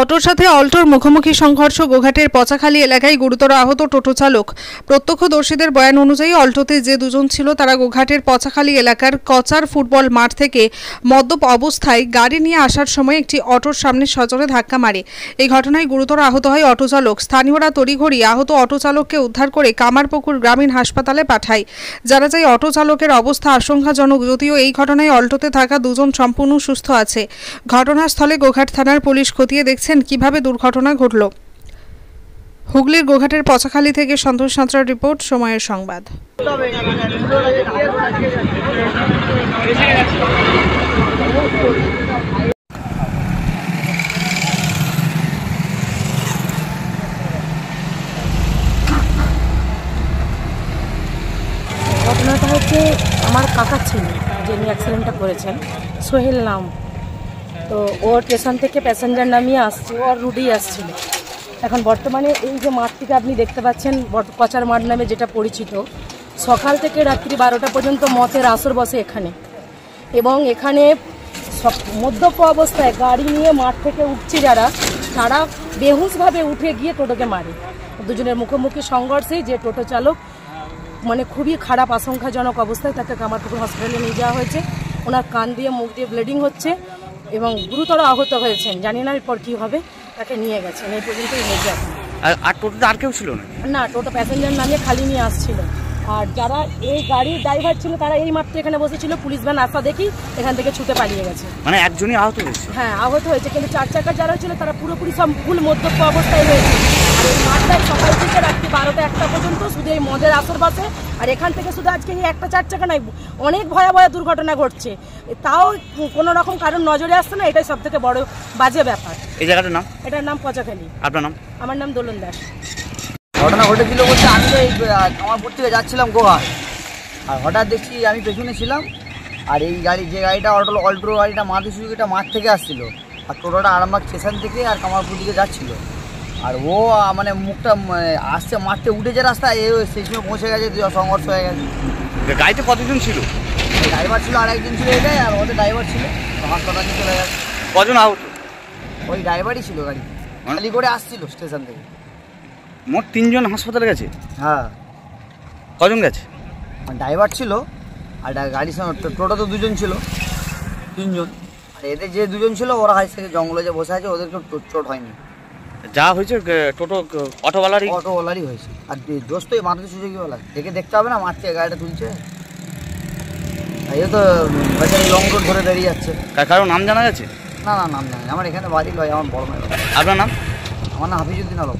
অটোর সাথে অল্টোর মুখোমুখি সংঘর্ষ গোঘাটের পচাখালী এলাকায় গুরুতর আহত টোটো চালক। প্রত্যক্ষদর্শীদের বয়ান অনুযায়ী অল্টোতে যে দুজন ছিল তারা গোঘাটের পচাখালী এলাকার কচার ফুটবল মাঠ থেকে মদ্যপ অবস্থায় গাড়ি নিয়ে আসার সময় একটি অটোর সামনে সজোরে ধাক্কা মারে। এই ঘটনায় গুরুতর আহত হয় অটো চালক। স্থানীয়রা তড়িঘড়ি আহত অটো চালককে উদ্ধার করে কামারপুকুর গ্রামীণ হাসপাতালে পাঠায়। জানা যায় অটো চালকের অবস্থা আশঙ্কাজনক, যদিও এই ঘটনায় অল্টোতে থাকা দুজন সম্পূর্ণ সুস্থ আছে। ঘটনাস্থলে গোঘাট থানার পুলিশ খতিয়ে দেখছেন কিভাবে দুর্ঘটনা ঘটল। হুগলির গোঘাটের পচাখালী থেকে সন্তোষ সাঁতরার রিপোর্ট, সময়ের সংবাদ। ঘটনাটা হচ্ছে আমার কাকার ছেলে যিনি অ্যাক্সিডেন্টটা করেছেন, সোহেল নাম। তো ওর স্টেশন থেকে প্যাসেঞ্জার নামিয়ে আসছে, ওর রুটেই আসছিল। এখন বর্তমানে এই যে মাঠটিকে আপনি দেখতে পাচ্ছেন, কচার মাঠ নামে যেটা পরিচিত, সকাল থেকে রাত্রি 12টা পর্যন্ত মদের আসর বসে এখানে। এবং এখানে মদ্যপ অবস্থায় গাড়ি নিয়ে মাঠ থেকে উঠছে যারা, তারা বেহুশভাবে উঠে গিয়ে টোটোকে মারে। দুজনের মুখোমুখি সংঘর্ষে যে টোটো চালক মানে খুবই খারাপ আশঙ্কাজনক অবস্থায়, তাকে কামারপুকুর হসপিটালে নিয়ে যাওয়া হয়েছে। ওনার কান দিয়ে মুখ দিয়ে ব্লিডিং হচ্ছে এবং গুরুতর আহত হয়েছেন। জানি না এরপর কী হবে, তাকে নিয়ে গেছেন। এই পর্যন্তই হয়েছে। আর টোটোতে আর কেউ ছিল না? টোটো প্যাসেঞ্জার নামিয়ে খালি নিয়ে আসছিল। আর যারা এই গাড়ির ড্রাইভার ছিল তারা এই মাত্র এখানে বসেছিল, পুলিশ ভ্যান আসা দেখি এখান থেকে ছুটে পালিয়ে গেছে। মানে একজনই আহত হয়েছে? হ্যাঁ, আহত হয়েছে, কিন্তু চার চাকার যারা ছিল তারা পুরোপুরি সব ফুল মদ্যপ অবস্থায় রয়েছে। আর এই মাঠটায় সকাল থেকে রাত্রি 12টা 1টা পর্যন্ত শুধু এই মদের আসর বসে। আর এখান থেকে শুধু আজকে এই একটা চার চাকা নাই, অনেক ভয়াবহ দুর্ঘটনা ঘটছে, তাও কোনো রকম কারণ নজরে আসছে না। এটাই সব থেকে বড় বাজে ব্যাপার। এই জায়গাটার নাম? এটার নাম পচাখালী। আপনার নাম? আমার নাম দোলন দাস। ঘটনা ঘটেছিল বলতে আমি তো এই কামারপুর থেকে যাচ্ছিলাম গোঘাট, আর হঠাৎ দেখছি আমি পেছনে ছিলাম, আর এই গাড়ি যে গাড়িটা অল্টো গাড়িটা মারুতি সুজুকিটা মাঠ থেকে আসছিল, আর টোটোটা আরামবাগ স্টেশন থেকে আর কামারপুর দিকে যাচ্ছিল। আর ও মানে মুখটা আসছে মাঠে উঠেছে রাস্তায়, এ স্টেশনে পৌঁছে গেছে, সংঘর্ষ হয়ে গেছে। গাড়িতে কতজন ছিল? ড্রাইভার ছিল আর একজন ছিল এটাই, আর ওদের ড্রাইভার ছিল, হাসপাতালে চলে গেছে। কজন আহত? ওই ড্রাইভারই ছিল, গাড়ি খালি করে আসছিল স্টেশন থেকে। মোট 3 জন হাসপাতালে গেছে? হ্যাঁ। কজন গেছে? ড্রাইভার ছিল আর গাড়ির সঙ্গে টোটো তো 2 জন ছিল, 3 জন। আর এদের যে 2 জন ছিল ওরা হাই থেকে জঙ্গলে যে বসে আছে, ওদেরকে চোট হয়নি। যা হয়েছে টোটো অটোওয়ালারই হয়েছে। আর দোস্ত এই মারুতি সুজুকিওয়ালা, দেখে দেখতে হবে না, মাঠ থেকে গাড়িটা তুলছে। এই তো বেচারি লং রোড ধরে দাঁড়িয়ে যাচ্ছে। কারো নাম জানা গেছে? না, নাম জানি। আমার এখানে বাড়ি লয়, আমার বড় ভাই। আপনার নাম? আমার নাম হাফিজুদ্দিন আলম।